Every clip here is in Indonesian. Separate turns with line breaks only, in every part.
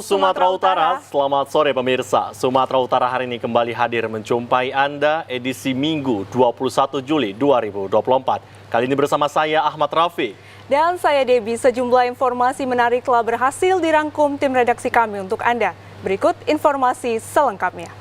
Sumatera Utara. Selamat sore pemirsa. Sumatera Utara hari ini kembali hadir menjumpai Anda edisi Minggu 21 Juli 2024. Kali ini bersama saya Ahmad Rafi.
Dan saya Debbie. Sejumlah informasi menarik telah berhasil dirangkum tim redaksi kami untuk Anda. Berikut informasi selengkapnya.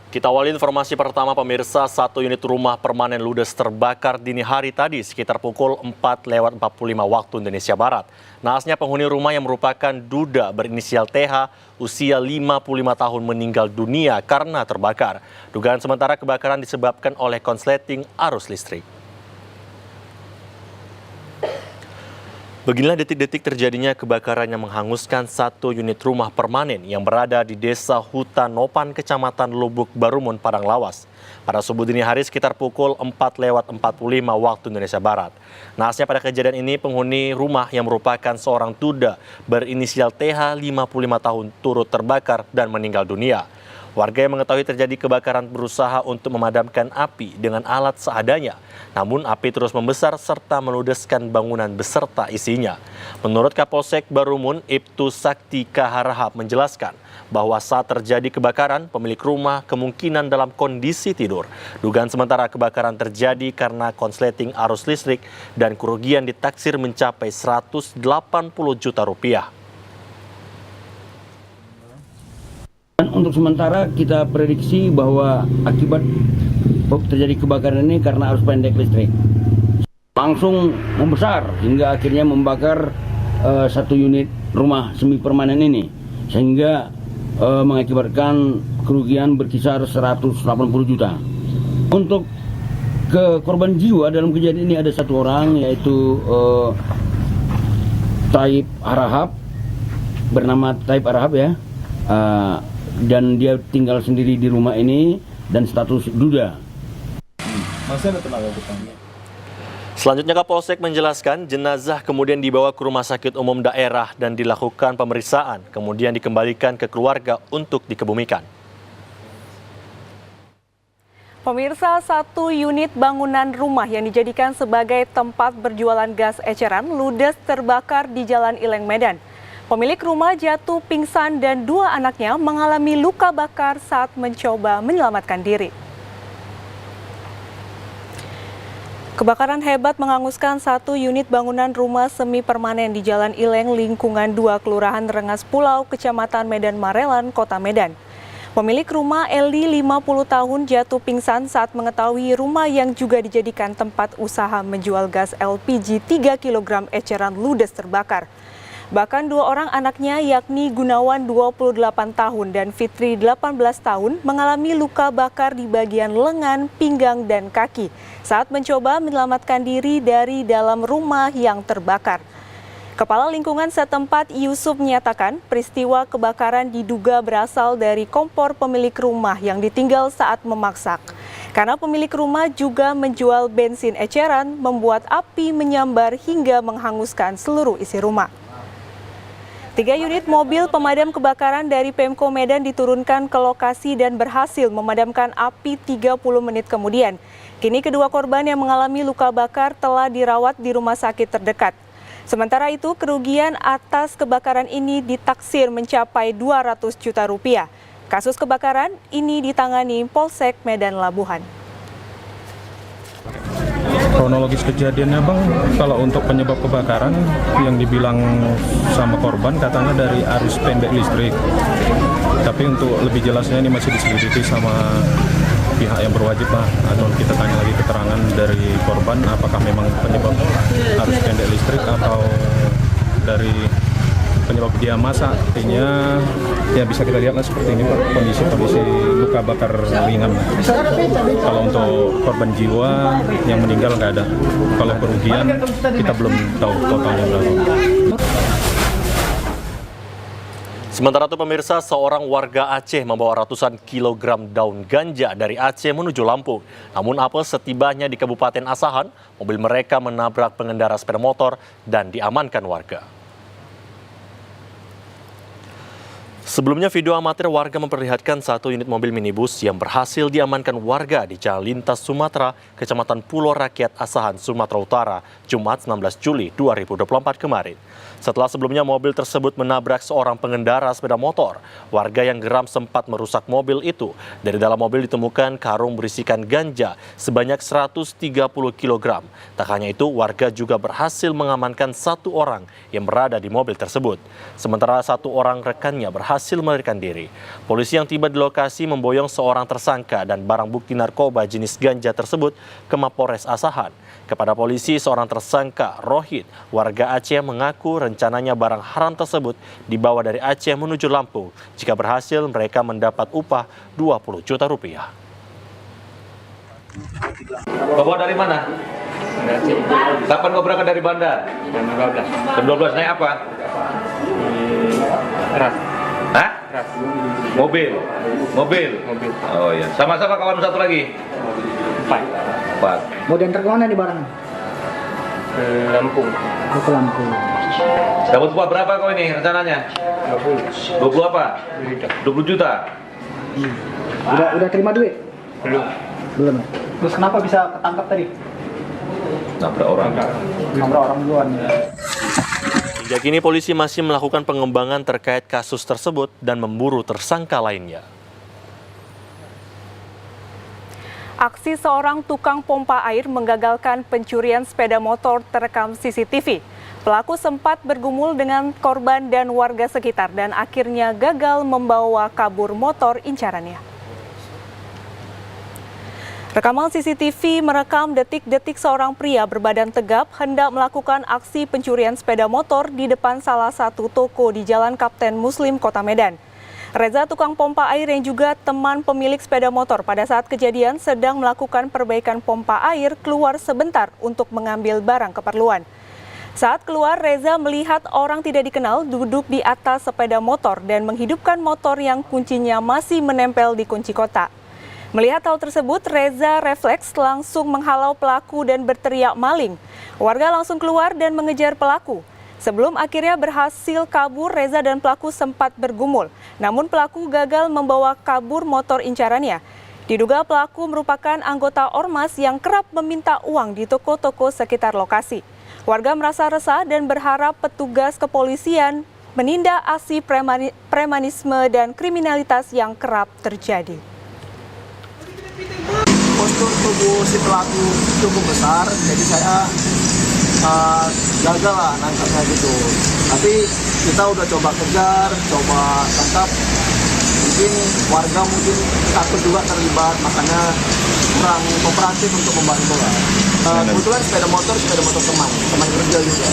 Kita awali informasi pertama pemirsa, satu unit rumah permanen ludes terbakar dini hari tadi sekitar pukul 4:45 waktu Indonesia Barat. Naasnya penghuni rumah yang merupakan duda berinisial TH usia 55 tahun meninggal dunia karena terbakar. Dugaan sementara kebakaran disebabkan oleh konsleting arus listrik. Beginilah detik-detik terjadinya kebakaran yang menghanguskan satu unit rumah permanen yang berada di Desa Hutan Nopan, Kecamatan Lubuk Barumun, Padang Lawas. Pada subuh dini hari sekitar pukul 4:45 waktu Indonesia Barat. Naasnya pada kejadian ini penghuni rumah yang merupakan seorang duda berinisial TH 55 tahun turut terbakar dan meninggal dunia. Warga yang mengetahui terjadi kebakaran berusaha untuk memadamkan api dengan alat seadanya. Namun api terus membesar serta meludeskan bangunan beserta isinya. Menurut Kapolsek Barumun, Ibtu Sakti Kaharahap menjelaskan bahwa saat terjadi kebakaran, pemilik rumah kemungkinan dalam kondisi tidur. Dugaan sementara kebakaran terjadi karena konsleting arus listrik dan kerugian ditaksir mencapai 180 juta rupiah.
Untuk sementara kita prediksi bahwa akibat terjadi kebakaran ini karena arus pendek listrik. Langsung membesar hingga akhirnya membakar satu unit rumah semi permanen ini. Sehingga mengakibatkan kerugian berkisar 180 juta. Untuk korban jiwa dalam kejadian ini ada satu orang yaitu Taib Arahap, bernama Taib Arahap ya. Dan dia tinggal sendiri di rumah ini dan status duda.
Masih ada tenaga kerjanya.
Selanjutnya Kapolsek menjelaskan jenazah kemudian dibawa ke Rumah Sakit Umum Daerah dan dilakukan pemeriksaan, kemudian dikembalikan ke keluarga untuk dikebumikan.
Pemirsa, satu unit bangunan rumah yang dijadikan sebagai tempat berjualan gas eceran ludes terbakar di Jalan Ileng, Medan. Pemilik rumah jatuh pingsan dan dua anaknya mengalami luka bakar saat mencoba menyelamatkan diri. Kebakaran hebat menghanguskan satu unit bangunan rumah semi permanen di Jalan Ileng, lingkungan 2 Kelurahan Rengas Pulau, Kecamatan Medan Marelan, Kota Medan. Pemilik rumah Eli 50 tahun jatuh pingsan saat mengetahui rumah yang juga dijadikan tempat usaha menjual gas LPG 3 kg eceran ludes terbakar. Bahkan dua orang anaknya yakni Gunawan 28 tahun dan Fitri 18 tahun mengalami luka bakar di bagian lengan, pinggang, dan kaki saat mencoba menyelamatkan diri dari dalam rumah yang terbakar. Kepala lingkungan setempat Yusuf menyatakan peristiwa kebakaran diduga berasal dari kompor pemilik rumah yang ditinggal saat memasak. Karena pemilik rumah juga menjual bensin eceran, membuat api menyambar hingga menghanguskan seluruh isi rumah. 3 unit mobil pemadam kebakaran dari Pemko Medan diturunkan ke lokasi dan berhasil memadamkan api 30 menit kemudian. Kini kedua korban yang mengalami luka bakar telah dirawat di rumah sakit terdekat. Sementara itu, kerugian atas kebakaran ini ditaksir mencapai 200 juta rupiah. Kasus kebakaran ini ditangani Polsek Medan Labuhan.
Kronologis kejadiannya Bang, kalau untuk penyebab kebakaran yang dibilang sama korban katanya dari arus pendek listrik. Tapi untuk lebih jelasnya ini masih diselidiki sama pihak yang berwajib Pak. Atau kita tanya lagi keterangan dari korban apakah memang penyebab arus pendek listrik atau dari penyebab dia masak. Artinya ya bisa kita lihatlah seperti ini Pak, kondisi luka bakar ringan. Kalau untuk korban jiwa yang meninggal nggak ada. Kalau kerugian kita belum tahu totalnya berapa.
Sementara itu pemirsa, seorang warga Aceh membawa ratusan kilogram daun ganja dari Aceh menuju Lampung. Namun apes setibanya di Kabupaten Asahan, mobil mereka menabrak pengendara sepeda motor dan diamankan warga. Sebelumnya video amatir warga memperlihatkan satu unit mobil minibus yang berhasil diamankan warga di Jalan Lintas Sumatera, Kecamatan Pulau Rakyat Asahan, Sumatera Utara, Jumat 19 Juli 2024 kemarin. Setelah sebelumnya mobil tersebut menabrak seorang pengendara sepeda motor, warga yang geram sempat merusak mobil itu. Dari dalam mobil ditemukan karung berisikan ganja sebanyak 130 kg. Tak hanya itu, warga juga berhasil mengamankan satu orang yang berada di mobil tersebut. Sementara satu orang rekannya berhasil melarikan diri. Polisi yang tiba di lokasi memboyong seorang tersangka dan barang bukti narkoba jenis ganja tersebut ke Mapolres Asahan. Kepada polisi, seorang tersangka, Rohit, warga Aceh, mengaku rencananya barang haram tersebut dibawa dari Aceh menuju Lampung. Jika berhasil, mereka mendapat upah 20 juta rupiah.
Bawa dari mana? Kapan kau berangkat dari bandar?
Jam 12.
Jam 12 naik apa?
Ras.
Hah?
Ras.
Mobil.
Mobil.
Oh iya. Sama-sama kawan satu lagi.
4.
4.
Mau diantar ke mana nih barang?
Ke Lampung.
Mau ke Lampung.
Dapat upah berapa kau ini rencananya?
20.
20 apa? 20 juta.
Udah terima duit?
Belum.
Belum. Terus kenapa bisa ketangkap tadi?
Nabrak orang.
Nabrak orang duluan.
Hingga kini polisi masih melakukan pengembangan terkait kasus tersebut dan memburu tersangka lainnya.
Aksi seorang tukang pompa air menggagalkan pencurian sepeda motor terekam CCTV. Pelaku sempat bergumul dengan korban dan warga sekitar dan akhirnya gagal membawa kabur motor incarannya. Rekaman CCTV merekam detik-detik seorang pria berbadan tegap hendak melakukan aksi pencurian sepeda motor di depan salah satu toko di Jalan Kapten Muslim, Kota Medan. Reza, tukang pompa air yang juga teman pemilik sepeda motor, pada saat kejadian sedang melakukan perbaikan pompa air, keluar sebentar untuk mengambil barang keperluan. Saat keluar, Reza melihat orang tidak dikenal duduk di atas sepeda motor dan menghidupkan motor yang kuncinya masih menempel di kunci kotak. Melihat hal tersebut, Reza refleks langsung menghalau pelaku dan berteriak maling. Warga langsung keluar dan mengejar pelaku. Sebelum akhirnya berhasil kabur, Reza dan pelaku sempat bergumul. Namun pelaku gagal membawa kabur motor incarannya. Diduga pelaku merupakan anggota ormas yang kerap meminta uang di toko-toko sekitar lokasi. Warga merasa resah dan berharap petugas kepolisian menindak aksi premanisme dan kriminalitas yang kerap terjadi.
Postur tubuh si pelaku cukup besar, jadi saya gagal lah nangkapnya gitu. Tapi kita udah coba kejar, coba tangkap. Mungkin warga takut juga terlibat, makanya kurang kooperatif untuk membantu lah. Kebetulan sepeda motor teman kerja juga.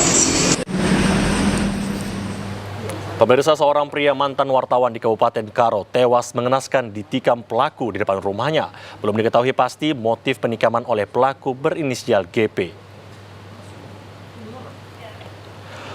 Pemirsa, seorang pria mantan wartawan di Kabupaten Karo tewas mengenaskan ditikam pelaku di depan rumahnya. Belum diketahui pasti motif penikaman oleh pelaku berinisial GP.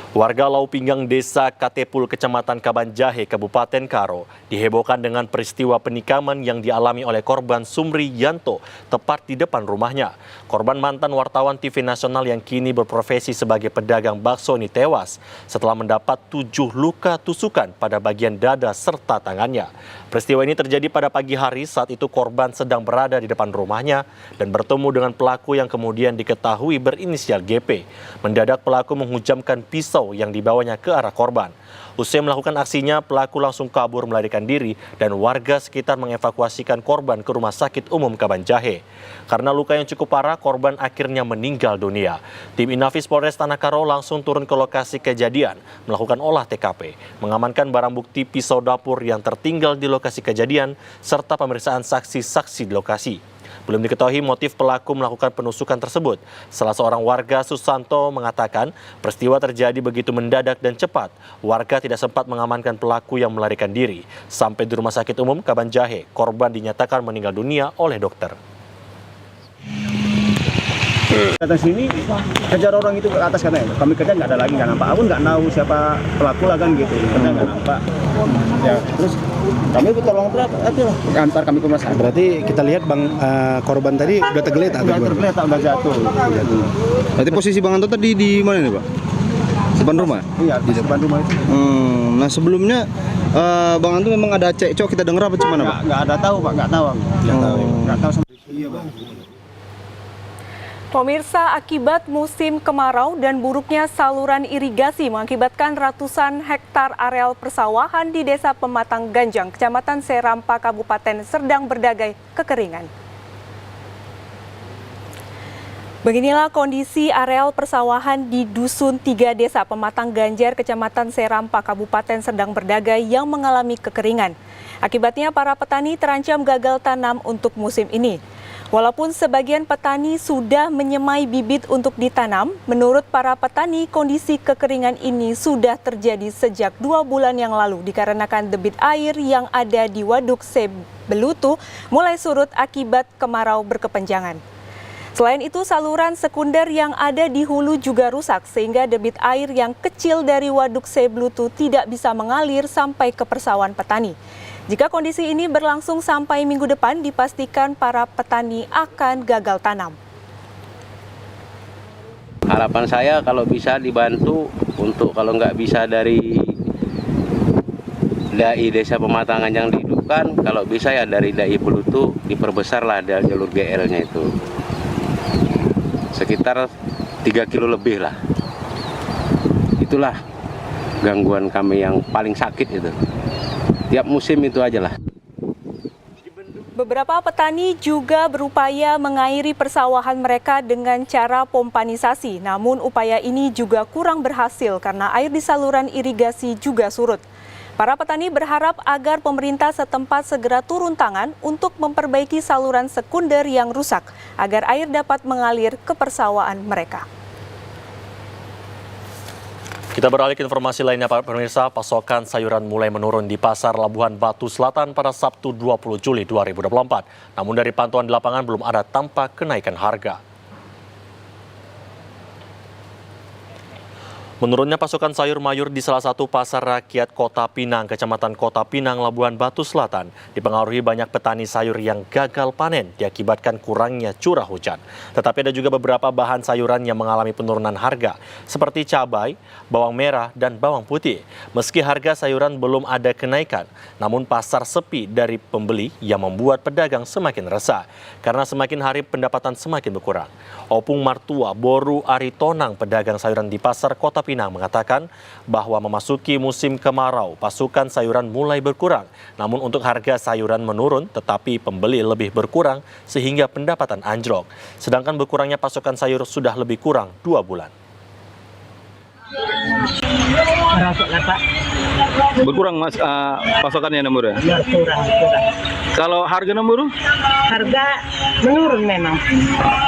Warga Lau Pinggang Desa Katepul, Kecamatan Kabanjahe, Kabupaten Karo, dihebohkan dengan peristiwa penikaman yang dialami oleh korban Sumri Yanto tepat di depan rumahnya. Korban mantan wartawan TV nasional yang kini berprofesi sebagai pedagang bakso ini tewas setelah mendapat 7 luka tusukan pada bagian dada serta tangannya. Peristiwa ini terjadi pada pagi hari saat itu korban sedang berada di depan rumahnya dan bertemu dengan pelaku yang kemudian diketahui berinisial GP. Mendadak pelaku menghujamkan pisau yang dibawanya ke arah korban. Usai melakukan aksinya, pelaku langsung kabur melarikan diri dan warga sekitar mengevakuasikan korban ke Rumah Sakit Umum Kabanjahe. Karena luka yang cukup parah, korban akhirnya meninggal dunia. Tim Inafis Polres Tanah Karo langsung turun ke lokasi kejadian, melakukan olah TKP, mengamankan barang bukti pisau dapur yang tertinggal di lokasi kejadian, serta pemeriksaan saksi-saksi di lokasi. Belum diketahui motif pelaku melakukan penusukan tersebut. Salah seorang warga, Susanto, mengatakan peristiwa terjadi begitu mendadak dan cepat. Warga tidak sempat mengamankan pelaku yang melarikan diri. Sampai di Rumah Sakit Umum Kabanjahe, korban dinyatakan meninggal dunia oleh dokter.
Datang sini kejar orang itu ke atas katanya. Kami kejar nggak ada lagi, nggak nampak. Aku nggak tahu siapa pelaku lah kan gitu. Karena nggak nampak. Ya terus kami bertolong antar kami ke rumah sakit.
Berarti kita lihat bang korban tadi udah tergeletak.
Udah tergeletak, udah jatuh.
Berarti posisi bang Anto tadi di mana nih pak? Depan rumah?
Iya di depan rumah itu.
Nah sebelumnya bang Anto memang ada cekcok, kita dengar apa cuman pak?
Nggak ada tahu pak, nggak tahu. Nggak tahu. Iya bang.
Pemirsa, akibat musim kemarau dan buruknya saluran irigasi mengakibatkan ratusan hektar areal persawahan di Desa Pematang Ganjang, Kecamatan Serampa, Kabupaten Serdang Berdagai kekeringan. Beginilah kondisi areal persawahan di Dusun 3 Desa Pematang Ganjar, Kecamatan Serampa, Kabupaten Serdang Berdagai yang mengalami kekeringan. Akibatnya para petani terancam gagal tanam untuk musim ini. Walaupun sebagian petani sudah menyemai bibit untuk ditanam, menurut para petani kondisi kekeringan ini sudah terjadi sejak 2 bulan yang lalu dikarenakan debit air yang ada di Waduk Sebelutu mulai surut akibat kemarau berkepanjangan. Selain itu, saluran sekunder yang ada di hulu juga rusak sehingga debit air yang kecil dari Waduk Sebelutu tidak bisa mengalir sampai ke persawahan petani. Jika kondisi ini berlangsung sampai minggu depan, dipastikan para petani akan gagal tanam.
Harapan saya kalau bisa dibantu untuk kalau nggak bisa dari DAI Desa Pematangan yang dihidupkan, kalau bisa ya dari DAI Belutu diperbesarlah jalur GL-nya itu. Sekitar 3 kilo lebih lah. Itulah gangguan kami yang paling sakit itu. Tiap musim itu aja lah.
Beberapa petani juga berupaya mengairi persawahan mereka dengan cara pompanisasi. Namun upaya ini juga kurang berhasil karena air di saluran irigasi juga surut. Para petani berharap agar pemerintah setempat segera turun tangan untuk memperbaiki saluran sekunder yang rusak agar air dapat mengalir ke persawahan mereka.
Kita beralih ke informasi lainnya, Pak pemirsa. Pasokan sayuran mulai menurun di Pasar Labuhan Batu Selatan pada Sabtu 20 Juli 2024. Namun dari pantauan di lapangan belum ada tampak kenaikan harga. Menurunnya pasokan sayur mayur di salah satu pasar rakyat Kota Pinang, Kecamatan Kota Pinang, Labuhan Batu Selatan, dipengaruhi banyak petani sayur yang gagal panen diakibatkan kurangnya curah hujan. Tetapi ada juga beberapa bahan sayuran yang mengalami penurunan harga, seperti cabai, bawang merah, dan bawang putih. Meski harga sayuran belum ada kenaikan, namun pasar sepi dari pembeli yang membuat pedagang semakin resah, karena semakin hari pendapatan semakin berkurang. Opung Martua Boru Aritonang, pedagang sayuran di Pasar Kota Pinang, mengatakan bahwa memasuki musim kemarau, pasokan sayuran mulai berkurang. Namun untuk harga sayuran menurun, tetapi pembeli lebih berkurang sehingga pendapatan anjlok. Sedangkan berkurangnya pasokan sayur sudah lebih kurang 2 bulan.
Merosotlah Pak.
Berkurang mas pasokannya nomor ya?
Berkurang.
Kalau harga nomor?
Harga menurun memang,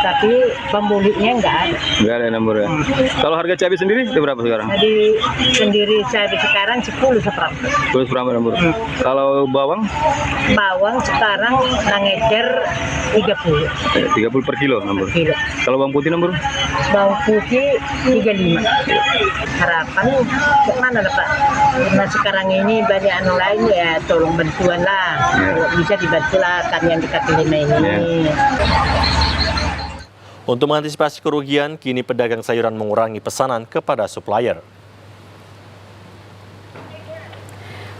tapi pembelinya nggak ada.
Nggak ada nomor ya. Kalau harga cabai sendiri itu berapa sekarang?
Jadi sendiri cabai sekarang 10 seperempat.
10 seperempat nomor. Kalau bawang?
Bawang sekarang nangecer 30.
30 per kilo nomor.
Kilo.
Kalau bawang putih nomor?
Bawang putih 35. Harapan kemana lah Pak? Karena sekarang ini banyak anu lain ya, tolong bantuan lah. Bisa dibantulah kami yang di kaki 5 ini.
Untuk mengantisipasi kerugian, kini pedagang sayuran mengurangi pesanan kepada supplier.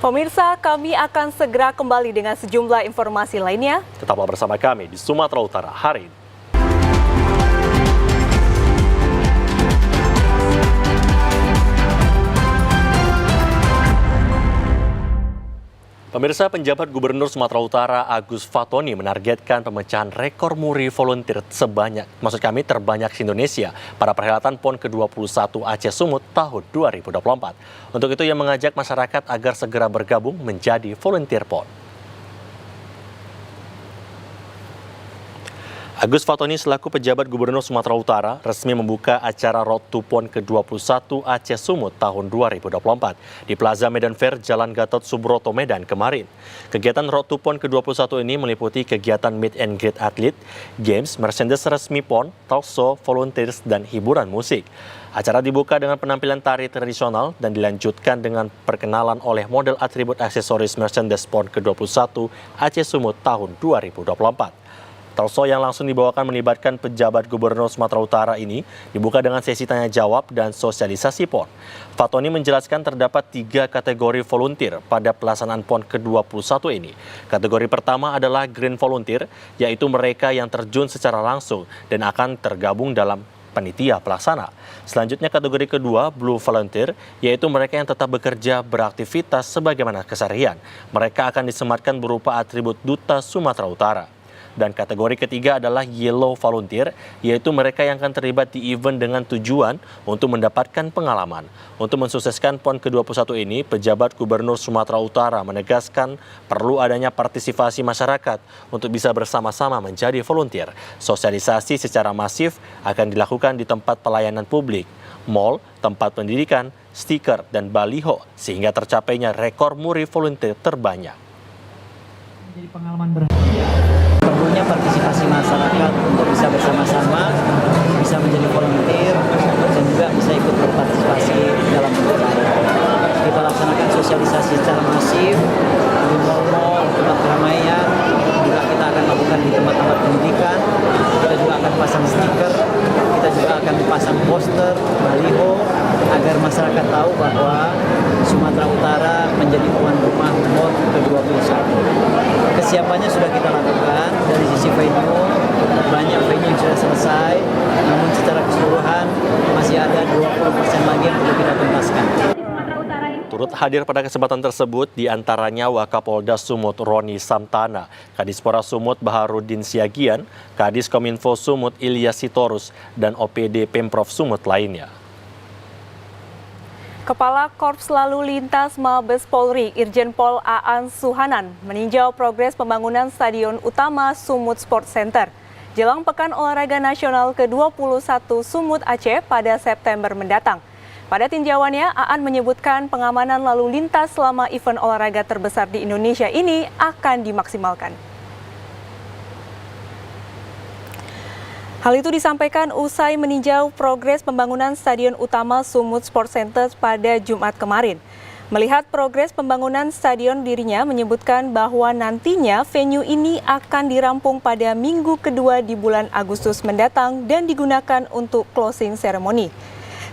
Pemirsa, kami akan segera kembali dengan sejumlah informasi lainnya.
Tetaplah bersama kami di Sumatera Utara hari ini. Pemirsa, penjabat Gubernur Sumatera Utara Agus Fatoni menargetkan pemecahan rekor muri volunteer terbanyak se-Indonesia pada perhelatan PON ke-21 Aceh Sumut tahun 2024. Untuk itu ia mengajak masyarakat agar segera bergabung menjadi volunteer PON. Agus Fatoni selaku pejabat Gubernur Sumatera Utara resmi membuka acara Road to PON ke-21 Aceh Sumut tahun 2024 di Plaza Medan Fair Jalan Gatot Subroto Medan kemarin. Kegiatan Road to PON ke-21 ini meliputi kegiatan meet and greet atlet, games, merchandise resmi PON, talk show, volunteers, dan hiburan musik. Acara dibuka dengan penampilan tari tradisional dan dilanjutkan dengan perkenalan oleh model atribut aksesoris merchandise PON ke-21 Aceh Sumut tahun 2024. Talkshow yang langsung dibawakan melibatkan pejabat Gubernur Sumatera Utara ini dibuka dengan sesi tanya jawab dan sosialisasi PON. Fatoni menjelaskan terdapat 3 kategori volunteer pada pelaksanaan PON ke-21 ini. Kategori pertama adalah Green Volunteer, yaitu mereka yang terjun secara langsung dan akan tergabung dalam panitia pelaksana. Selanjutnya kategori kedua, Blue Volunteer, yaitu mereka yang tetap bekerja beraktivitas sebagaimana keseharian. Mereka akan disematkan berupa atribut Duta Sumatera Utara. Dan kategori ketiga adalah Yellow Volunteer, yaitu mereka yang akan terlibat di event dengan tujuan untuk mendapatkan pengalaman. Untuk mensukseskan PON ke-21 ini, pejabat Gubernur Sumatera Utara menegaskan perlu adanya partisipasi masyarakat untuk bisa bersama-sama menjadi volunteer. Sosialisasi secara masif akan dilakukan di tempat pelayanan publik, mal, tempat pendidikan, stiker, dan baliho, sehingga tercapainya rekor muri volunteer terbanyak.
Jadi pengalaman
perlunya partisipasi masyarakat untuk bisa bersama-sama, bisa menjadi volunteer, dan juga bisa ikut berpartisipasi dalam acara. Kita laksanakan sosialisasi secara masif di mal-mal, tempat keramaian, juga kita akan lakukan di tempat-tempat pendidikan, kita juga akan pasang stiker, kita juga akan pasang poster, baliho, agar masyarakat tahu bahwa Sumatera Utara menjadi tuan rumah PON ke-21. Kesiapannya sudah kita lakukan dari sisi venue, banyak venue yang sudah selesai, namun secara keseluruhan masih ada 20% lagi yang perlu kita tuntaskan.
Turut hadir pada kesempatan tersebut diantaranya Wakapolda Sumut Roni Samtana, Kadispora Sumut Baharudin Siagian, Kadis Kominfo Sumut Ilyas Sitorus, dan OPD Pemprov Sumut lainnya.
Kepala Korps Lalu Lintas Mabes Polri, Irjen Pol Aan Suhanan, meninjau progres pembangunan Stadion Utama Sumut Sport Center jelang Pekan Olahraga Nasional ke-21 Sumut Aceh pada September mendatang. Pada tinjauannya, Aan menyebutkan pengamanan lalu lintas selama event olahraga terbesar di Indonesia ini akan dimaksimalkan. Hal itu disampaikan usai meninjau progres pembangunan Stadion Utama Sumut Sport Center pada Jumat kemarin. Melihat progres pembangunan stadion, dirinya menyebutkan bahwa nantinya venue ini akan dirampung pada minggu kedua di bulan Agustus mendatang dan digunakan untuk closing ceremony.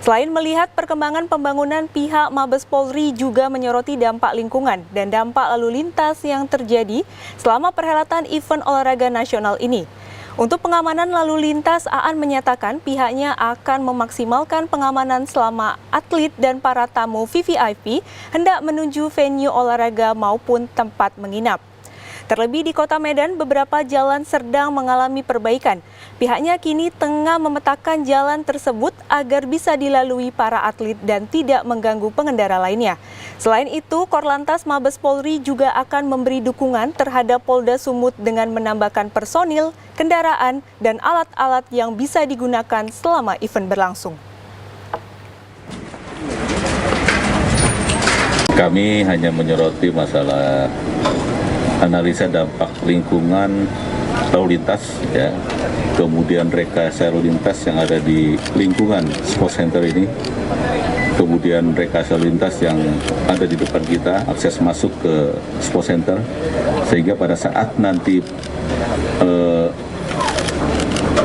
Selain melihat perkembangan pembangunan, pihak Mabes Polri juga menyoroti dampak lingkungan dan dampak lalu lintas yang terjadi selama perhelatan event olahraga nasional ini. Untuk pengamanan lalu lintas, Aan menyatakan pihaknya akan memaksimalkan pengamanan selama atlet dan para tamu VVIP hendak menuju venue olahraga maupun tempat menginap. Terlebih di Kota Medan, beberapa jalan sedang mengalami perbaikan. Pihaknya kini tengah memetakan jalan tersebut agar bisa dilalui para atlet dan tidak mengganggu pengendara lainnya. Selain itu, Korlantas Mabes Polri juga akan memberi dukungan terhadap Polda Sumut dengan menambahkan personil, kendaraan, dan alat-alat yang bisa digunakan selama event berlangsung.
Kami hanya menyoroti masalah analisa dampak lingkungan lalu lintas, ya, kemudian rekayasa lalu lintas yang ada di lingkungan sport center ini, kemudian rekayasa lalu lintas yang ada di depan kita, akses masuk ke sport center, sehingga pada saat nanti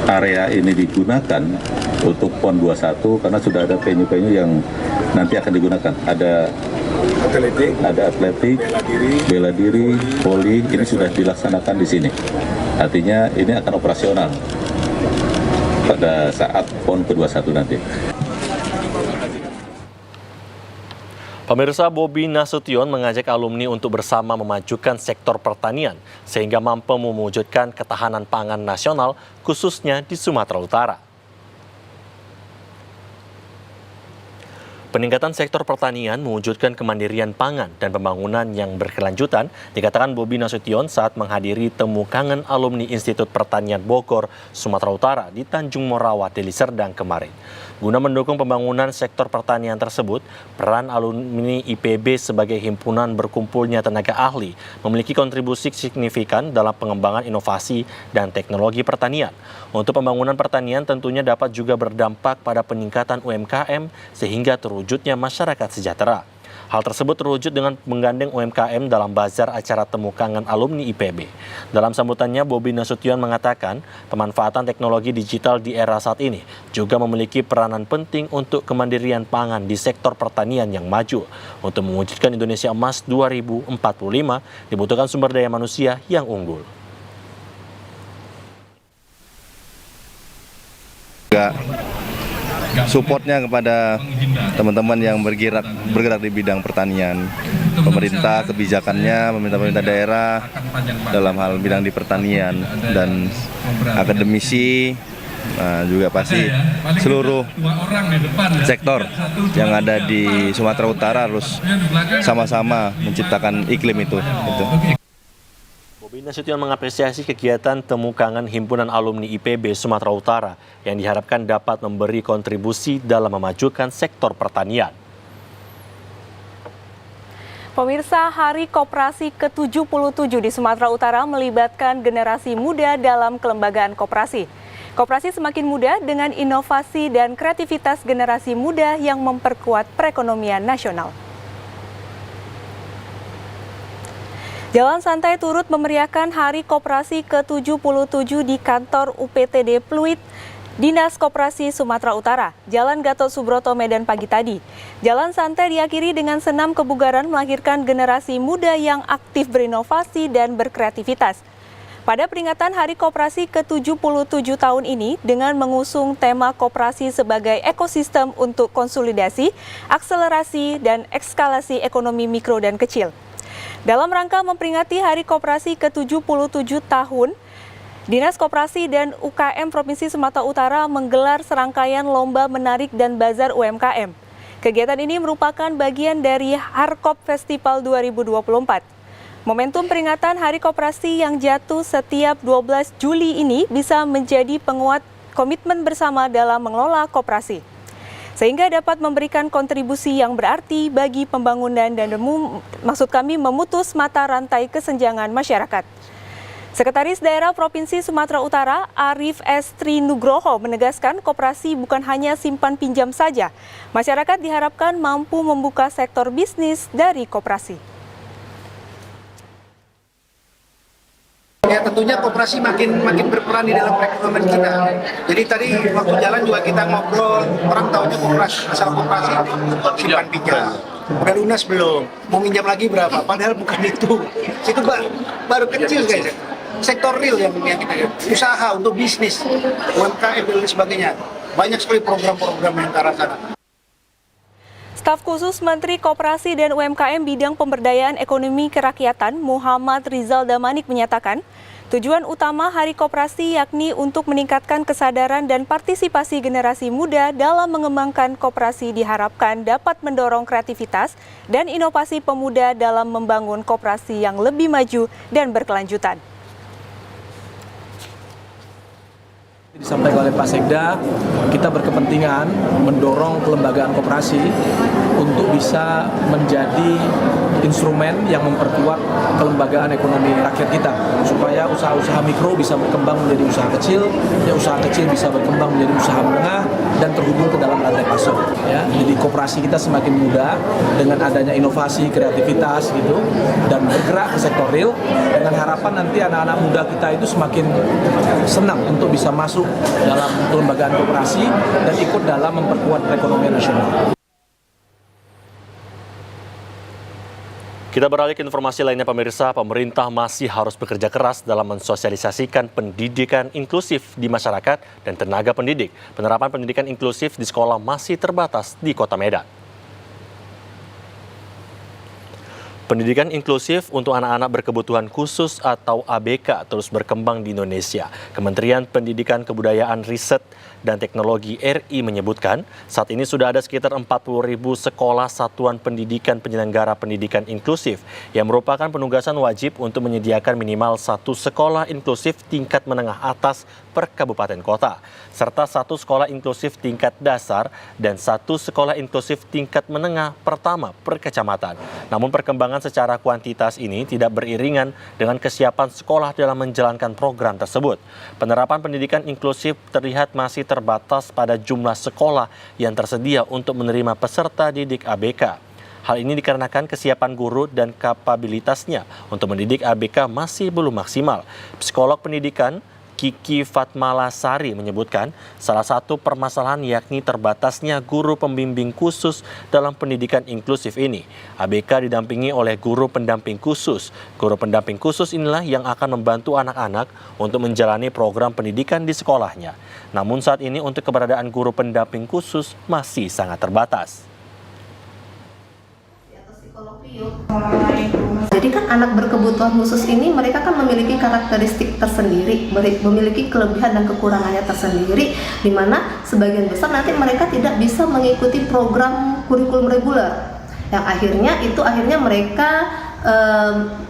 area ini digunakan untuk PON 21, karena sudah ada venue-venue yang nanti akan digunakan, ada atletik, bela diri, voli, ini sudah dilaksanakan di sini. Artinya ini akan operasional pada saat PON ke-21 nanti.
Pemirsa, Bobi Nasution mengajak alumni untuk bersama memajukan sektor pertanian sehingga mampu mewujudkan ketahanan pangan nasional khususnya di Sumatera Utara. Peningkatan sektor pertanian mewujudkan kemandirian pangan dan pembangunan yang berkelanjutan, dikatakan Bobi Nasution saat menghadiri temu kangen alumni Institut Pertanian Bogor, Sumatera Utara di Tanjung Morawa, Deli Serdang kemarin. Guna mendukung pembangunan sektor pertanian tersebut, peran alumni IPB sebagai himpunan berkumpulnya tenaga ahli memiliki kontribusi signifikan dalam pengembangan inovasi dan teknologi pertanian. Untuk pembangunan pertanian tentunya dapat juga berdampak pada peningkatan UMKM sehingga terwujudnya masyarakat sejahtera. Hal tersebut terwujud dengan menggandeng UMKM dalam bazar acara temu kangen alumni IPB. Dalam sambutannya, Bobi Nasution mengatakan pemanfaatan teknologi digital di era saat ini juga memiliki peranan penting untuk kemandirian pangan di sektor pertanian yang maju. Untuk mewujudkan Indonesia Emas 2045, dibutuhkan sumber daya manusia yang unggul.
Supportnya kepada teman-teman yang bergerak di bidang pertanian, pemerintah kebijakannya, pemerintah daerah dalam hal bidang di pertanian, dan akademisi, juga pasti seluruh sektor yang ada di Sumatera Utara harus sama-sama menciptakan iklim itu.
Bobi Nasution mengapresiasi kegiatan temu kangen himpunan alumni IPB Sumatera Utara yang diharapkan dapat memberi kontribusi dalam memajukan sektor pertanian.
Pemirsa, Hari Koperasi ke-77 di Sumatera Utara melibatkan generasi muda dalam kelembagaan koperasi. Koperasi semakin muda dengan inovasi dan kreativitas generasi muda yang memperkuat perekonomian nasional. Jalan santai turut memeriahkan Hari Koperasi ke-77 di kantor UPTD Pluit, Dinas Koperasi Sumatera Utara, Jalan Gatot Subroto, Medan pagi tadi. Jalan santai diakhiri dengan senam kebugaran melahirkan generasi muda yang aktif berinovasi dan berkreativitas. Pada peringatan Hari Koperasi ke-77 tahun ini, dengan mengusung tema koperasi sebagai ekosistem untuk konsolidasi, akselerasi, dan eskalasi ekonomi mikro dan kecil. Dalam rangka memperingati Hari Koperasi ke-77 tahun, Dinas Koperasi dan UKM Provinsi Sumatera Utara menggelar serangkaian lomba menarik dan bazar UMKM. Kegiatan ini merupakan bagian dari Harkop Festival 2024. Momentum peringatan Hari Koperasi yang jatuh setiap 12 Juli ini bisa menjadi penguat komitmen bersama dalam mengelola koperasi, sehingga dapat memberikan kontribusi yang berarti bagi pembangunan dan memutus mata rantai kesenjangan masyarakat. Sekretaris Daerah Provinsi Sumatera Utara, Arif S. Trinugroho, menegaskan koperasi bukan hanya simpan pinjam saja. Masyarakat diharapkan mampu membuka sektor bisnis dari koperasi.
Ya, tentunya koperasi makin berperan di dalam perekonomian kita. Jadi tadi waktu jalan juga kita ngobrol, orang tahunya koperasi, masalah koperasi simpan pinjam. Udah lunas belum? Mau minjam lagi berapa? Padahal bukan itu. Itu baru kecil guys. Sektor real yang kita usaha untuk bisnis, UMKM dan sebagainya. Banyak sekali program-program yang ke arah sana.
Staf khusus Menteri Koperasi dan UMKM bidang pemberdayaan ekonomi kerakyatan Muhammad Rizal Damanik menyatakan, tujuan utama Hari Koperasi yakni untuk meningkatkan kesadaran dan partisipasi generasi muda dalam mengembangkan koperasi diharapkan dapat mendorong kreativitas dan inovasi pemuda dalam membangun koperasi yang lebih maju dan berkelanjutan.
Disampaikan oleh Pak Sekda, kita berkepentingan mendorong kelembagaan koperasi untuk bisa menjadi instrumen yang memperkuat kelembagaan ekonomi rakyat kita, supaya usaha-usaha mikro bisa berkembang menjadi usaha kecil, ya usaha kecil bisa berkembang menjadi usaha menengah dan terhubung ke dalam rantai pasok. Ya, jadi koperasi kita semakin mudah dengan adanya inovasi, kreativitas gitu, dan bergerak ke sektor real dengan harapan nanti anak-anak muda kita itu semakin senang untuk bisa masuk dalam kelembagaan koperasi dan ikut dalam memperkuat perekonomian nasional.
Kita beralih ke informasi lainnya pemirsa, pemerintah masih harus bekerja keras dalam mensosialisasikan pendidikan inklusif di masyarakat dan tenaga pendidik. Penerapan pendidikan inklusif di sekolah masih terbatas di Kota Medan. Pendidikan inklusif untuk anak-anak berkebutuhan khusus atau ABK terus berkembang di Indonesia. Kementerian Pendidikan, Kebudayaan, Riset, dan Teknologi RI menyebutkan saat ini sudah ada sekitar 40.000 sekolah satuan pendidikan penyelenggara pendidikan inklusif yang merupakan penugasan wajib untuk menyediakan minimal 1 sekolah inklusif tingkat menengah atas per kabupaten kota, serta 1 sekolah inklusif tingkat dasar dan 1 sekolah inklusif tingkat menengah pertama per kecamatan. Namun perkembangan secara kuantitas ini tidak beriringan dengan kesiapan sekolah dalam menjalankan program tersebut. Penerapan pendidikan inklusif terlihat masih terbatas pada jumlah sekolah yang tersedia untuk menerima peserta didik ABK. Hal ini dikarenakan kesiapan guru dan kapabilitasnya untuk mendidik ABK masih belum maksimal. Psikolog pendidikan Kiki Fatmalasari menyebutkan salah satu permasalahan yakni terbatasnya guru pembimbing khusus dalam pendidikan inklusif ini. ABK didampingi oleh guru pendamping khusus. Guru pendamping khusus inilah yang akan membantu anak-anak untuk menjalani program pendidikan di sekolahnya. Namun saat ini untuk keberadaan guru pendamping khusus masih sangat terbatas.
Jadi kan anak berkebutuhan khusus ini mereka kan memiliki karakteristik tersendiri, memiliki kelebihan dan kekurangannya tersendiri, di mana sebagian besar nanti mereka tidak bisa mengikuti program kurikulum reguler. Yang akhirnya mereka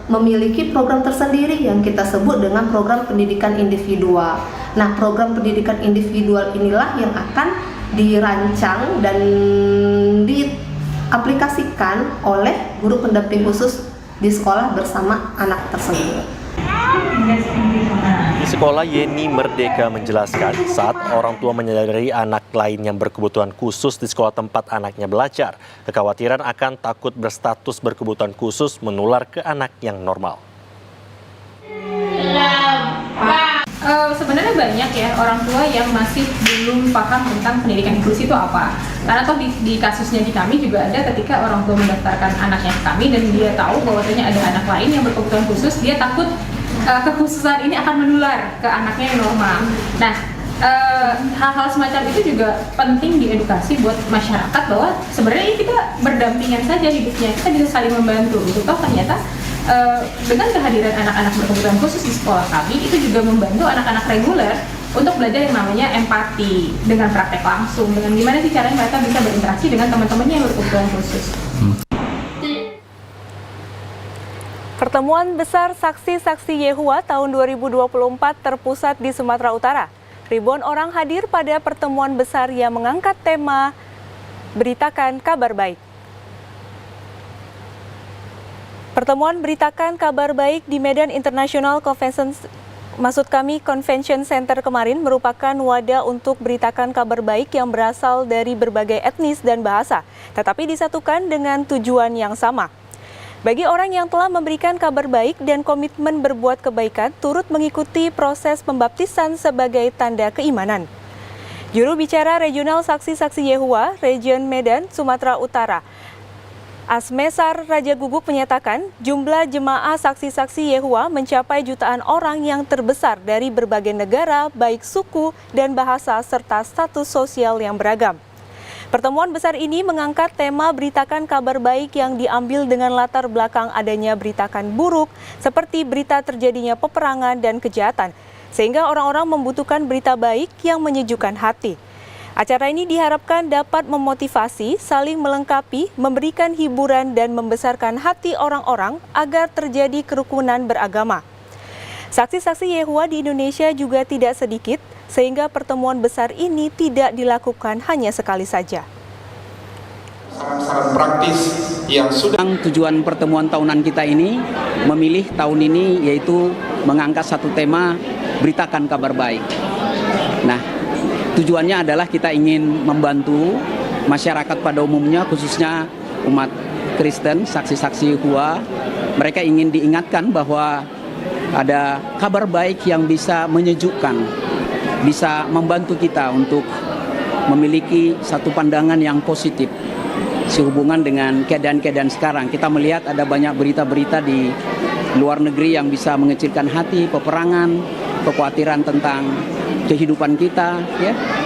memiliki program tersendiri yang kita sebut dengan program pendidikan individual. Nah, program pendidikan individual inilah yang akan dirancang dan diaplikasikan oleh guru pendamping khusus di sekolah bersama anak tersebut.
Di sekolah, Yeni Merdeka menjelaskan saat orang tua menyadari anak lain yang berkebutuhan khusus di sekolah tempat anaknya belajar, kekhawatiran akan takut berstatus berkebutuhan khusus menular ke anak yang normal.
Sebenarnya banyak ya orang tua yang masih belum paham tentang pendidikan inklusi itu apa. Karena toh di kasusnya di kami juga ada ketika orang tua mendaftarkan anaknya ke kami dan dia tahu bahwasanya ada anak lain yang berkebutuhan khusus, dia takut kekhususan ini akan menular ke anaknya yang normal. Nah, hal-hal semacam itu juga penting diedukasi buat masyarakat bahwa sebenarnya ini kita berdampingan saja hidupnya, kita bisa saling membantu. Gitu. Toh ternyata dengan kehadiran anak-anak berkebutuhan khusus di sekolah kami itu juga membantu anak-anak reguler untuk belajar yang namanya empati dengan praktek langsung, dengan gimana sih caranya mereka bisa berinteraksi dengan teman-temannya yang berkebutuhan khusus.
Pertemuan besar saksi-saksi Yehua tahun 2024 terpusat di Sumatera Utara. Ribuan orang hadir pada pertemuan besar yang mengangkat tema Beritakan Kabar Baik. Pertemuan Beritakan Kabar Baik di Medan International Convention Center kemarin merupakan wadah untuk beritakan kabar baik yang berasal dari berbagai etnis dan bahasa, tetapi disatukan dengan tujuan yang sama. Bagi orang yang telah memberikan kabar baik dan komitmen berbuat kebaikan, turut mengikuti proses pembaptisan sebagai tanda keimanan. Juru bicara Regional Saksi-Saksi Yehua, Region Medan, Sumatera Utara, Asmesar Raja Guguk menyatakan jumlah jemaah saksi-saksi Yehua mencapai jutaan orang yang terbesar dari berbagai negara, baik suku dan bahasa serta status sosial yang beragam. Pertemuan besar ini mengangkat tema beritakan kabar baik yang diambil dengan latar belakang adanya beritakan buruk seperti berita terjadinya peperangan dan kejahatan, sehingga orang-orang membutuhkan berita baik yang menyejukkan hati. Acara ini diharapkan dapat memotivasi, saling melengkapi, memberikan hiburan dan membesarkan hati orang-orang agar terjadi kerukunan beragama. Saksi-saksi Yehua di Indonesia juga tidak sedikit, sehingga pertemuan besar ini tidak dilakukan hanya sekali saja.
Saran-saran praktis yang sudah.
Tujuan pertemuan tahunan kita ini memilih tahun ini yaitu mengangkat satu tema beritakan kabar baik. Nah, tujuannya adalah kita ingin membantu masyarakat pada umumnya, khususnya umat Kristen, saksi-saksi Yehua. Mereka ingin diingatkan bahwa ada kabar baik yang bisa menyejukkan, bisa membantu kita untuk memiliki satu pandangan yang positif sehubungan dengan keadaan-keadaan sekarang. Kita melihat ada banyak berita-berita di luar negeri yang bisa mengecilkan hati, peperangan, kekhawatiran tentang kehidupan kita,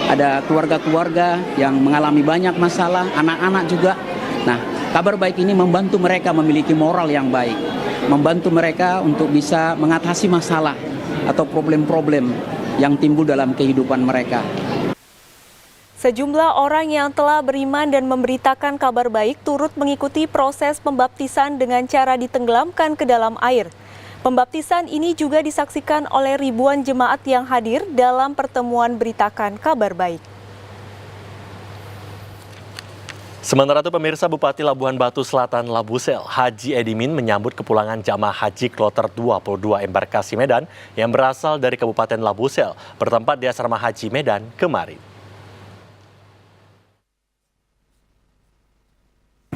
ada keluarga-keluarga yang mengalami banyak masalah, anak-anak juga. Nah, Kabar baik ini membantu mereka memiliki moral yang baik, membantu mereka untuk bisa mengatasi masalah atau problem-problem yang timbul dalam kehidupan mereka.
Sejumlah orang yang telah beriman dan memberitakan kabar baik turut mengikuti proses pembaptisan dengan cara ditenggelamkan ke dalam air. Pembaptisan ini juga disaksikan oleh ribuan jemaat yang hadir dalam pertemuan beritakan kabar baik.
Sementara itu pemirsa, Bupati Labuhan Batu Selatan Labusel, Haji Edimin menyambut kepulangan jamaah haji kloter 22 embarkasi Medan yang berasal dari Kabupaten Labusel bertempat di Asrama Haji Medan kemarin.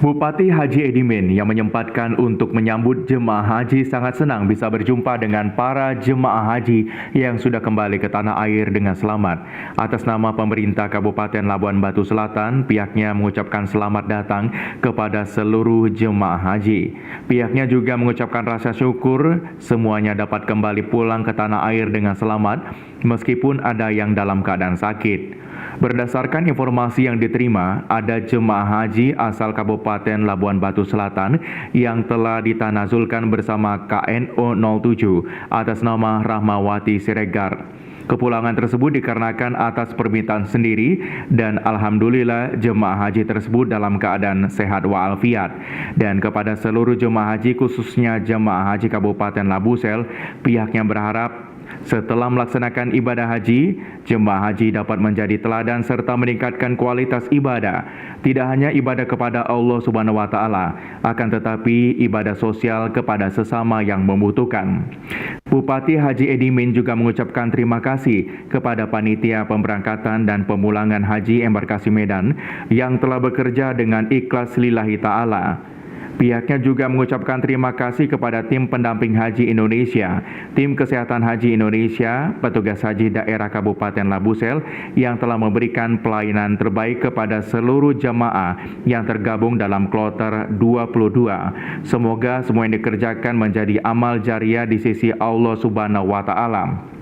Bupati Haji Edimin yang menyempatkan untuk menyambut jemaah haji sangat senang bisa berjumpa dengan para jemaah haji yang sudah kembali ke tanah air dengan selamat. Atas nama pemerintah Kabupaten Labuhan Batu Selatan, pihaknya mengucapkan selamat datang kepada seluruh jemaah haji. Pihaknya juga mengucapkan rasa syukur semuanya dapat kembali pulang ke tanah air dengan selamat meskipun ada yang dalam keadaan sakit. Berdasarkan informasi yang diterima, ada jemaah haji asal Kabupaten Labuhan Batu Selatan yang telah ditanazulkan bersama KNO 07 atas nama Rahmawati Siregar. Kepulangan tersebut dikarenakan atas permintaan sendiri dan alhamdulillah jemaah haji tersebut dalam keadaan sehat walafiat. Dan kepada seluruh jemaah haji khususnya jemaah haji Kabupaten Labusel, pihaknya berharap setelah melaksanakan ibadah haji, jemaah haji dapat menjadi teladan serta meningkatkan kualitas ibadah. Tidak hanya ibadah kepada Allah Subhanahu wa Ta'ala, akan tetapi ibadah sosial kepada sesama yang membutuhkan. Bupati Haji Edimin juga mengucapkan terima kasih kepada panitia pemberangkatan dan pemulangan haji embarkasi Medan yang telah bekerja dengan ikhlas lillahi ta'ala. Pihaknya juga mengucapkan terima kasih kepada tim pendamping haji Indonesia, tim kesehatan haji Indonesia, petugas haji daerah Kabupaten Labusel yang telah memberikan pelayanan terbaik kepada seluruh jamaah yang tergabung dalam kloter 22. Semoga semua yang dikerjakan menjadi amal jariah di sisi Allah Subhanahu wa Ta'ala.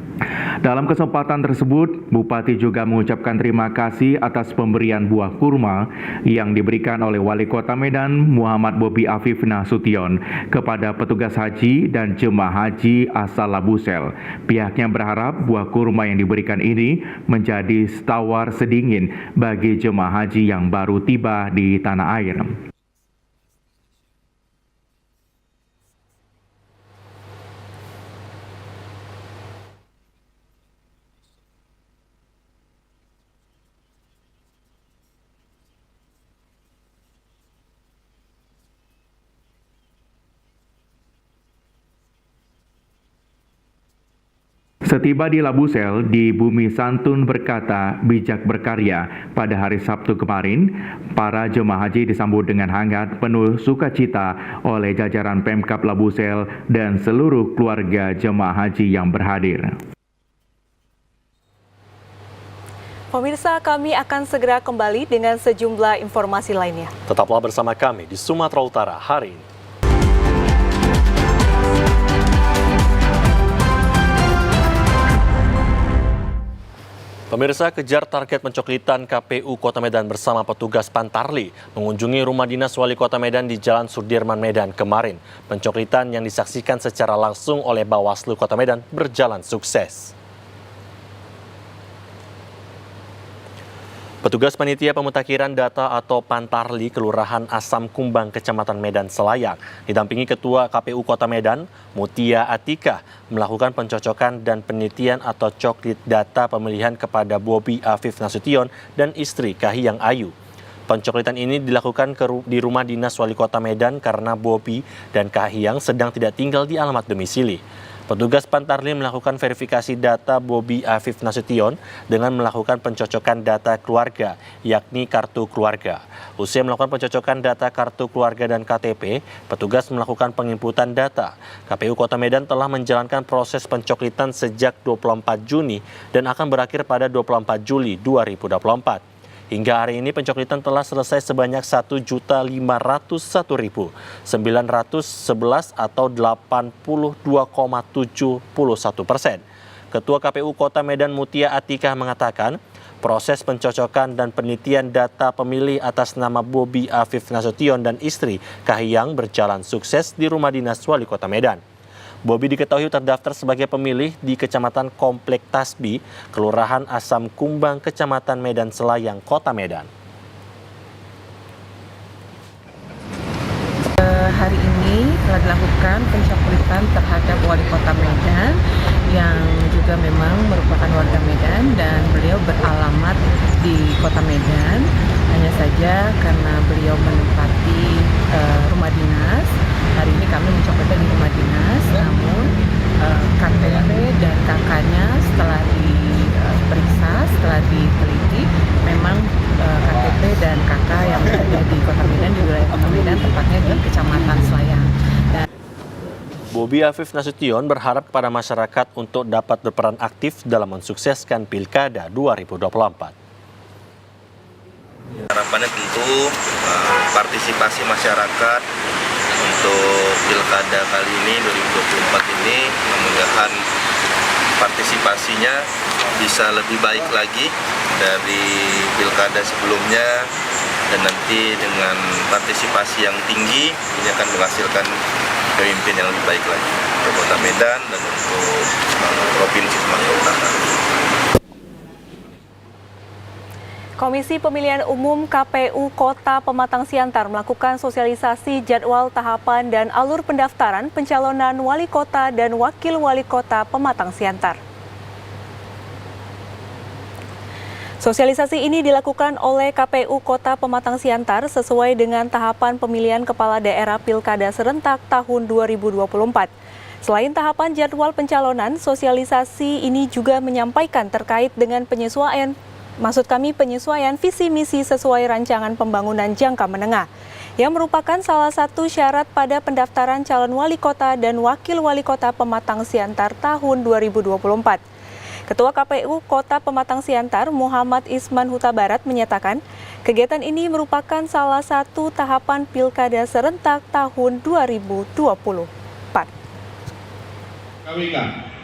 Dalam kesempatan tersebut, Bupati juga mengucapkan terima kasih atas pemberian buah kurma yang diberikan oleh Wali Kota Medan Muhammad Bobi Afif Nasution kepada petugas haji dan jemaah haji asal Labusel. Pihaknya berharap buah kurma yang diberikan ini menjadi tawar sedingin bagi jemaah haji yang baru tiba di tanah air. Setiba di Labusel, di Bumi Santun Berkata, Bijak Berkarya, pada hari Sabtu kemarin, para jemaah haji disambut dengan hangat penuh sukacita oleh jajaran Pemkab Labusel dan seluruh keluarga jemaah haji yang berhadir.
Pemirsa, kami akan segera kembali dengan sejumlah informasi lainnya.
Tetaplah bersama kami di Sumatera Utara hari ini. Pemirsa, kejar target pencoklitan KPU Kota Medan bersama petugas Pantarli mengunjungi rumah dinas Wali Kota Medan di Jalan Sudirman Medan kemarin. Pencoklitan yang disaksikan secara langsung oleh Bawaslu Kota Medan berjalan sukses. Petugas Panitia Pemutakhiran Data atau Pantarli Kelurahan Asam Kumbang, Kecamatan Medan Selayang, didampingi Ketua KPU Kota Medan, Mutia Atika, melakukan pencocokan dan penelitian atau coklit data pemilihan kepada Bobi Afif Nasution dan istri Kahiyang Ayu. Pencoklitan ini dilakukan di rumah dinas Wali Kota Medan karena Bobi dan Kahiyang sedang tidak tinggal di alamat domisili. Petugas Pantarli melakukan verifikasi data Bobi Afif Nasution dengan melakukan pencocokan data keluarga, yakni kartu keluarga. Usai melakukan pencocokan data kartu keluarga dan KTP, petugas melakukan penginputan data. KPU Kota Medan telah menjalankan proses pencoklitan sejak 24 Juni dan akan berakhir pada 24 Juli 2024. Hingga hari ini pencoklitan telah selesai sebanyak 1.501.911 atau 82,71%. Ketua KPU Kota Medan Mutia Atika mengatakan Proses pencocokan dan penelitian data pemilih atas nama Bobi Afif Nasution dan istri Kahiyang berjalan sukses di rumah dinas Wali Kota Medan. Bobi diketahui terdaftar sebagai pemilih di Kecamatan Komplek Tasbi, Kelurahan Asam Kumbang, Kecamatan Medan Selayang, Kota Medan.
Hari ini telah dilakukan pencoplitan terhadap Wali Kota Medan yang juga memang merupakan warga Medan dan beliau beralamat di Kota Medan. Hanya saja karena beliau menempati rumah dinas, hari ini kami mencoplitkan di rumah dinas, namun KTP dan kakaknya setelah diperiksa, setelah diteliti, memang KTP dan kakak yang berada di Kota Medan, di wilayah Kota Medan, tepatnya di Kecamatan Selayang.
Bobi Afif Nasution berharap kepada masyarakat untuk dapat berperan aktif dalam mensukseskan Pilkada 2024.
Harapannya tentu partisipasi masyarakat untuk Pilkada kali ini 2024 ini, mudah-mudahan partisipasinya bisa lebih baik lagi dari Pilkada sebelumnya, dan nanti dengan partisipasi yang tinggi ini akan menghasilkan pemimpin yang lebih baik lagi untuk Kota Medan dan untuk Provinsi Sumatera Utara.
Komisi Pemilihan Umum KPU Kota Pematang Siantar melakukan sosialisasi jadwal tahapan dan alur pendaftaran pencalonan wali kota dan wakil wali kota Pematang Siantar. Sosialisasi ini dilakukan oleh KPU Kota Pematang Siantar sesuai dengan tahapan pemilihan kepala daerah Pilkada serentak tahun 2024. Selain tahapan jadwal pencalonan, sosialisasi ini juga menyampaikan terkait dengan penyesuaian visi misi sesuai rancangan pembangunan jangka menengah, yang merupakan salah satu syarat pada pendaftaran calon wali kota dan wakil wali kota Pematang Siantar tahun 2024. Ketua KPU Kota Pematang Siantar, Muhammad Isman Huta Barat, menyatakan kegiatan ini merupakan salah satu tahapan Pilkada serentak tahun 2024.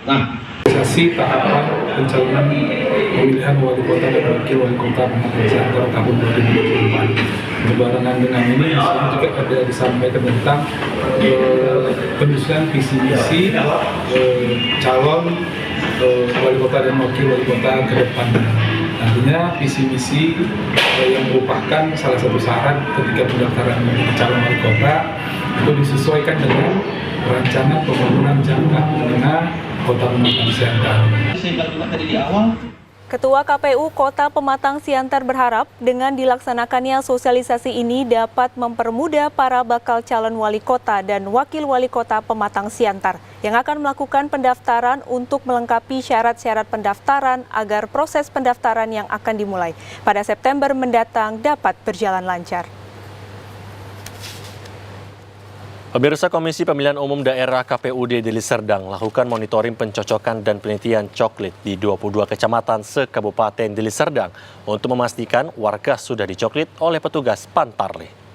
Sosialisasi tahapan pencalonan pemilihan wali kota dan wakil wali kota Pematang Siantar tahun 2024. Berbarengan dengan ini, di sini juga ada disampaikan tentang penyusunan visi misi calon wali kota dan wakil wali kota ke depan. Nantinya visi misi yang merupakan salah satu syarat ketika pendaftaran calon wali kota itu disesuaikan dengan rancangan pembangunan jangka menengah Kota Pematang Siantar.
Ketua KPU Kota Pematang Siantar berharap dengan dilaksanakannya sosialisasi ini dapat mempermudah para bakal calon wali kota dan wakil wali kota Pematang Siantar yang akan melakukan pendaftaran untuk melengkapi syarat-syarat pendaftaran agar proses pendaftaran yang akan dimulai pada September mendatang dapat berjalan lancar.
Pemirsa, Komisi Pemilihan Umum Daerah KPUD Deli Serdang lakukan monitoring pencocokan dan penelitian coklit di 22 kecamatan se-Kabupaten Deli Serdang untuk memastikan warga sudah dicoklit oleh petugas Panparli.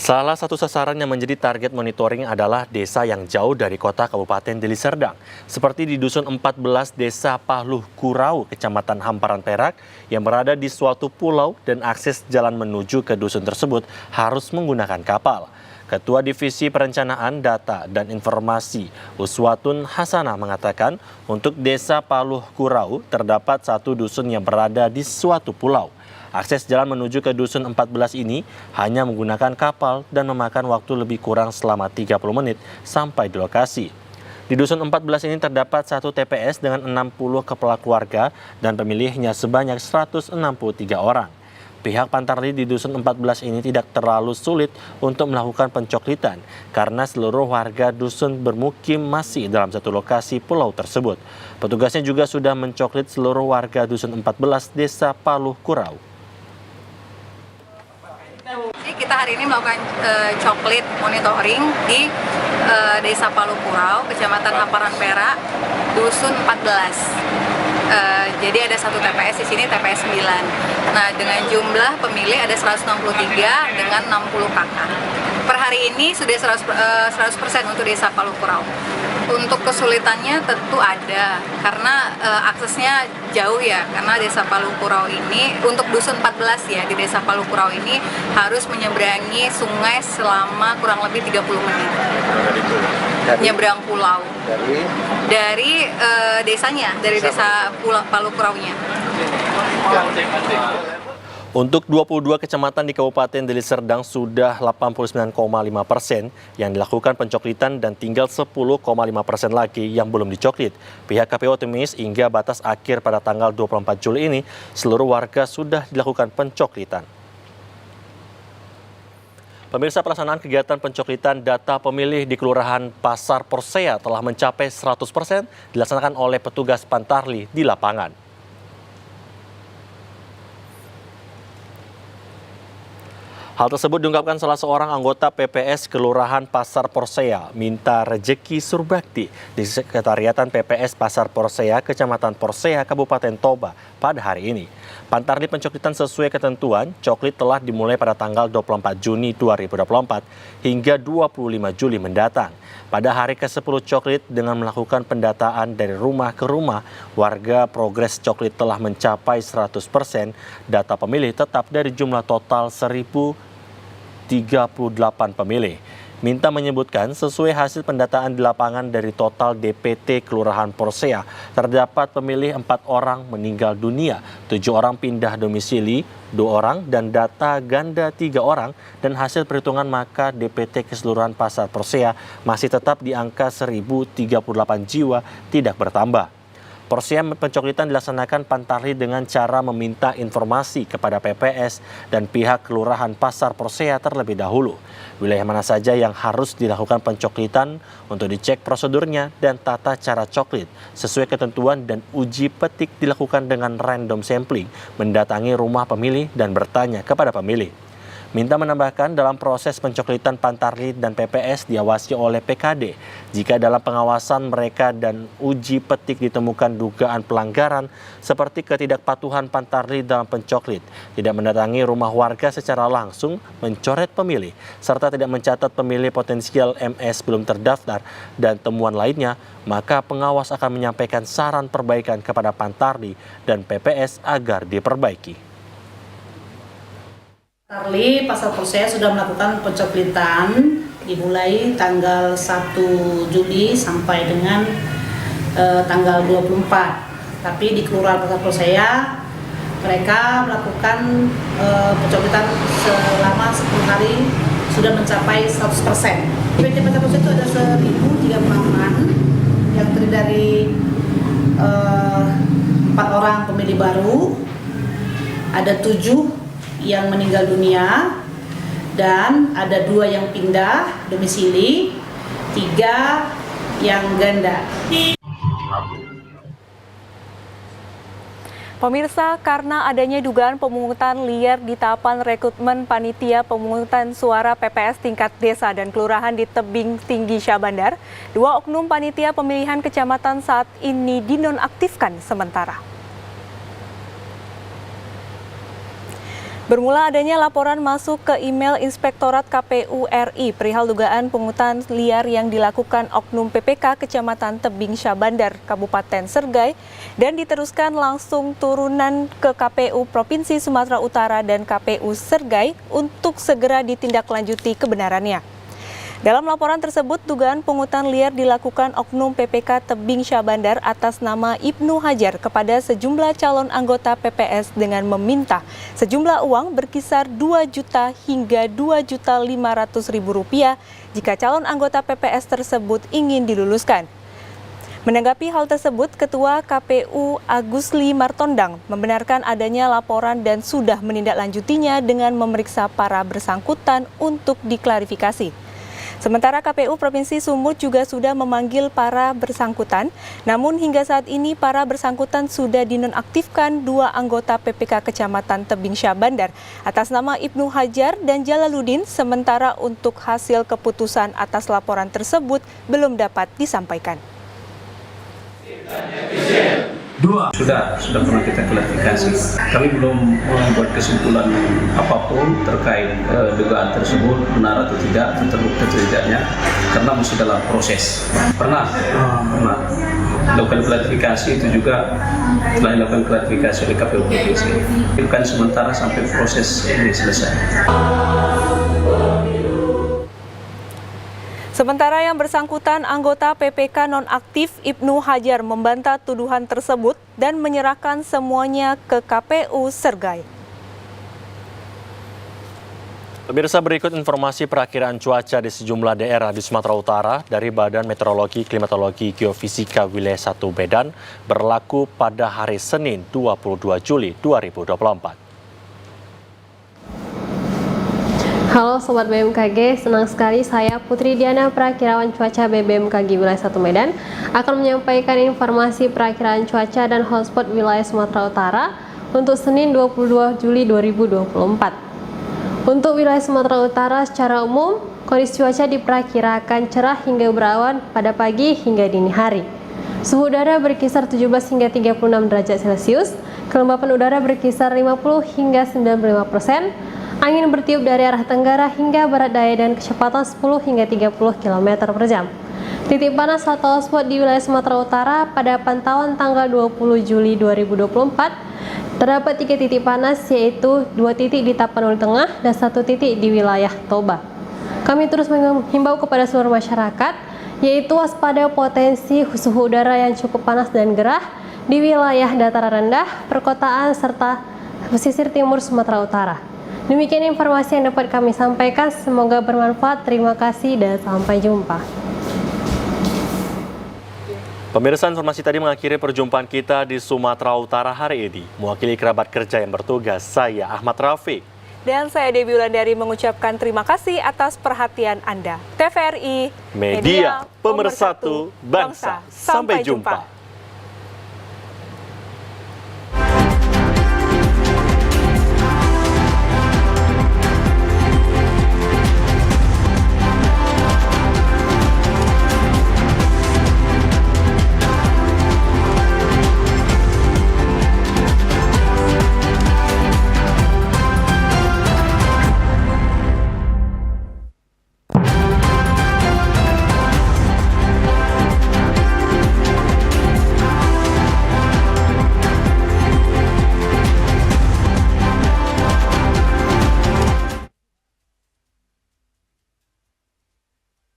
Salah satu sasaran yang menjadi target monitoring adalah desa yang jauh dari kota Kabupaten Deli Serdang, seperti di Dusun 14 Desa Pahluh Kurau, Kecamatan Hamparan Perak, yang berada di suatu pulau dan akses jalan menuju ke dusun tersebut harus menggunakan kapal. Ketua Divisi Perencanaan Data dan Informasi Uswatun Hasanah mengatakan untuk Desa Pahluh Kurau terdapat satu dusun yang berada di suatu pulau. Akses jalan menuju ke Dusun 14 ini hanya menggunakan kapal dan memakan waktu lebih kurang selama 30 menit sampai di lokasi. Di Dusun 14 ini terdapat satu TPS dengan 60 kepala keluarga dan pemilihnya sebanyak 163 orang. Pihak Pantarli di Dusun 14 ini tidak terlalu sulit untuk melakukan pencoklitan karena seluruh warga dusun bermukim masih dalam satu lokasi pulau tersebut. Petugasnya juga sudah mencoklit seluruh warga Dusun 14 Desa Pahluh Kurau.
Kita hari ini melakukan coklit monitoring di Desa Pahluh Kurau, Kecamatan Hamparan Perak, Dusun 14. Jadi ada satu TPS di sini, TPS 9. Nah, dengan jumlah pemilih ada 163 dengan 60 kakak. Per hari ini sudah 100% untuk Desa Palu Kurau. Untuk kesulitannya tentu ada, karena aksesnya jauh ya, karena Desa Palu Kurau ini, untuk Dusun 14 ya, di Desa Palu Kurau ini harus menyeberangi sungai selama kurang lebih 30 menit. Nyebrang pulau. Dari desanya, dari Desa Palu Kuraunya.
Untuk 22 kecamatan di Kabupaten Deli Serdang sudah 89,5% yang dilakukan pencoklitan dan tinggal 10,5% lagi yang belum dicoklit. Pihak KPU optimis hingga batas akhir pada tanggal 24 Juli ini seluruh warga sudah dilakukan pencoklitan. Pemirsa, pelaksanaan kegiatan pencoklitan data pemilih di Kelurahan Pasar Porsea telah mencapai 100% dilaksanakan oleh petugas Pantarli di lapangan. Hal tersebut diungkapkan salah seorang anggota PPS Kelurahan Pasar Porsea, Minta Rejeki Surbakti, di Sekretariatan PPS Pasar Porsea, Kecamatan Porsea, Kabupaten Toba pada hari ini. Pantarli pencoklitan sesuai ketentuan, coklit telah dimulai pada tanggal 24 Juni 2024 hingga 25 Juli mendatang. Pada hari ke-10 coklit dengan melakukan pendataan dari rumah ke rumah, warga progres coklit telah mencapai 100%, data pemilih tetap dari jumlah total 1.038 pemilih. Minta menyebutkan sesuai hasil pendataan di lapangan dari total DPT Kelurahan Porsea, terdapat pemilih 4 orang meninggal dunia, 7 orang pindah domisili, 2 orang dan data ganda 3 orang, dan hasil perhitungan maka DPT Keseluruhan Pasar Porsea masih tetap di angka 1.038 jiwa, tidak bertambah. Porsea pencoklitan dilaksanakan Pantarli dengan cara meminta informasi kepada PPS dan pihak Kelurahan Pasar Porsea terlebih dahulu. Wilayah mana saja yang harus dilakukan pencoklitan untuk dicek prosedurnya dan tata cara coklit sesuai ketentuan, dan uji petik dilakukan dengan random sampling, mendatangi rumah pemilih dan bertanya kepada pemilih. Minta menambahkan dalam proses pencoklitan Pantarli dan PPS diawasi oleh PKD. Jika dalam pengawasan mereka dan uji petik ditemukan dugaan pelanggaran seperti ketidakpatuhan Pantarli dalam pencoklit, tidak mendatangi rumah warga secara langsung, mencoret pemilih, serta tidak mencatat pemilih potensial MS belum terdaftar dan temuan lainnya, maka pengawas akan menyampaikan saran perbaikan kepada Pantarli dan PPS agar diperbaiki.
Pantarli Pasar Porsea sudah melakukan pencoklitan dimulai tanggal 1 Juli sampai dengan tanggal 24. Tapi di Kelurahan Pasar Porsea mereka melakukan pencoklitan selama 10 hari sudah mencapai 100%. DPT Pasar Porsea itu ada 1.034 yang terdiri dari 4 orang pemilih baru, ada 7 yang meninggal dunia, dan ada 2 yang pindah domisili, 3 yang ganda.
Pemirsa, karena adanya dugaan pemungutan liar di tahapan rekrutmen panitia pemungutan suara PPS tingkat desa dan kelurahan di Tebing Tinggi Syahbandar, 2 oknum panitia pemilihan kecamatan saat ini dinonaktifkan sementara. Bermula adanya laporan masuk ke email Inspektorat KPU RI perihal dugaan pungutan liar yang dilakukan oknum PPK Kecamatan Tebing Syahbandar, Kabupaten Sergai, dan diteruskan langsung turunan ke KPU Provinsi Sumatera Utara dan KPU Sergai untuk segera ditindaklanjuti kebenarannya. Dalam laporan tersebut, dugaan pungutan liar dilakukan oknum PPK Tebing Syahbandar atas nama Ibnu Hajar kepada sejumlah calon anggota PPS dengan meminta sejumlah uang berkisar 2 juta hingga 2.500.000 rupiah jika calon anggota PPS tersebut ingin diluluskan. Menanggapi hal tersebut, Ketua KPU Agusli Martondang membenarkan adanya laporan dan sudah menindaklanjutinya dengan memeriksa para bersangkutan untuk diklarifikasi. Sementara KPU Provinsi Sumut juga sudah memanggil para bersangkutan, namun hingga saat ini para bersangkutan sudah dinonaktifkan 2 anggota PPK Kecamatan Tebing Syahbandar atas nama Ibnu Hajar dan Jalaluddin, sementara untuk hasil keputusan atas laporan tersebut belum dapat disampaikan.
Sudah pernah kita klarifikasi. Kami belum membuat kesimpulan apapun terkait dugaan tersebut benar atau tidak, terbukti atau tidaknya, karena masih dalam proses. Pernah lakukan klarifikasi, itu juga telah dilakukan klarifikasi oleh KPU Provinsi. Itu kan sementara sampai proses ini selesai.
Sementara yang bersangkutan, anggota PPK nonaktif Ibnu Hajar membantah tuduhan tersebut dan menyerahkan semuanya ke KPU Srgai.
Pemirsa, berikut informasi perakiraan cuaca di sejumlah daerah di Sumatera Utara dari Badan Meteorologi, Klimatologi, Geofisika Wilayah 1 Medan berlaku pada hari Senin 22 Juli 2024.
Halo Sobat BMKG, senang sekali saya Putri Diana, perakirawan cuaca BMKG Wilayah 1 Medan, akan menyampaikan informasi perakiraan cuaca dan hotspot wilayah Sumatera Utara untuk Senin 22 Juli 2024. Untuk wilayah Sumatera Utara secara umum, kondisi cuaca diperkirakan cerah hingga berawan pada pagi hingga dini hari. Suhu udara berkisar 17 hingga 36 derajat Celcius, kelembapan udara berkisar 50 hingga 95%, angin bertiup dari arah tenggara hingga barat daya dan kecepatan 10 hingga 30 km per jam. Titik panas atau hotspot di wilayah Sumatera Utara pada pantauan tanggal 20 Juli 2024 terdapat 3 titik panas, yaitu 2 titik di Tapanuli Tengah dan 1 titik di wilayah Toba. Kami terus menghimbau kepada seluruh masyarakat, yaitu waspada potensi suhu udara yang cukup panas dan gerah di wilayah dataran rendah, perkotaan, serta pesisir timur Sumatera Utara. Demikian informasi yang dapat kami sampaikan, semoga bermanfaat. Terima kasih dan sampai jumpa.
Pemirsa, informasi tadi mengakhiri perjumpaan kita di Sumatera Utara hari ini. Mewakili kerabat kerja yang bertugas, saya Ahmad Rafiq.
Dan saya Debbie Wulandari mengucapkan terima kasih atas perhatian Anda. TVRI,
Media Pemersatu Bangsa. Sampai jumpa.